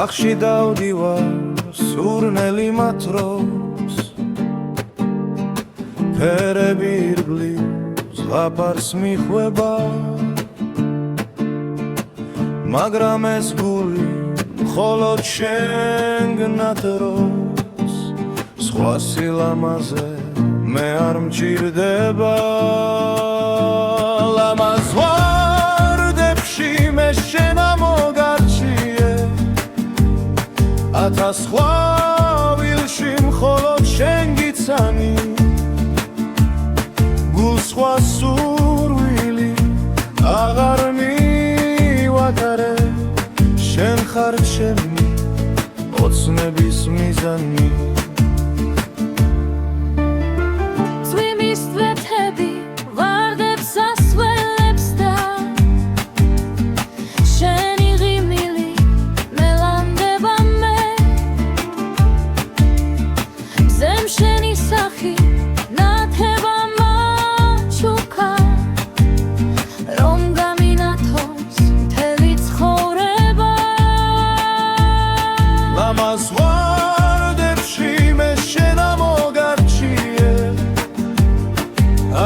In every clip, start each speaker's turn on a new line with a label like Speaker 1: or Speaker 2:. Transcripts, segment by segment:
Speaker 1: ბაღში დავდივარ სურნელი მათ დროს ფერები ირგვლივ ზღაპარს მიხვება მაგრამ ეს გული მხოლოდ შენგნათ დროს სხვა სილამაზე მე არ მჭირდება ლამაზ ვარდებში მე შენ ამოგარჩიე ათას ხვავილში მხოლოდ შენ გიცანი გულს სხვა სურვილი აღარ მივატარე შენ ხარ ჩემი ოცნების მიზანი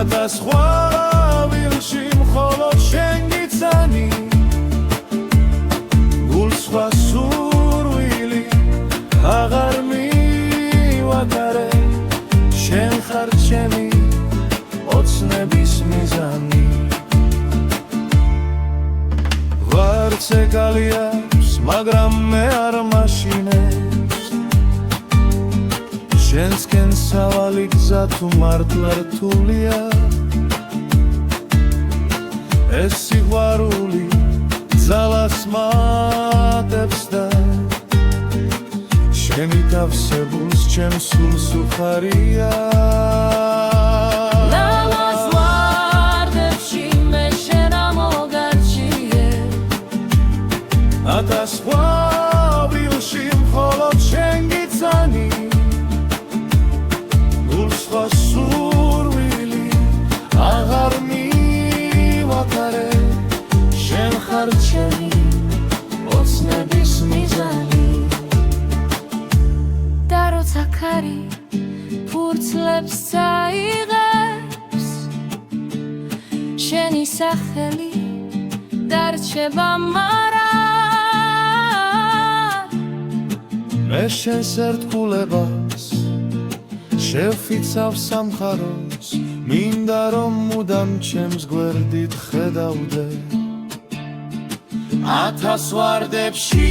Speaker 1: ათას ხვავილში მხოლოდ შენ გიცანი გულს სხვა სურვილი აღარ მივატარე შენ ხარ ჩემი ოცნების მიზანი ვარც ეგალიას მაგრამ მე არ მაშინებს შენსკენ სავალი გზა თუ მართლა რთულია ეს სიყვარული ძალას მატებს და შენი დავსებულს ჩემს სულს უხარია ლამაზ ვარდებში მე შენ ამოგარჩიე ათას ხვავილში მხოლოდ შენ გიცანი სხვა სურვილი აღარ მივატარე შენ ხარ ჩემი ოცნების მიზანი და როცა ქარი ფურცლებს წაიღებს შენი სახელი დარჩება მარად მე შენს ერთგულებას შევფიცავ სამხაროს მინდა რომ მუდამ ჩემს გვერდით ხედავდე ათას ვარდებში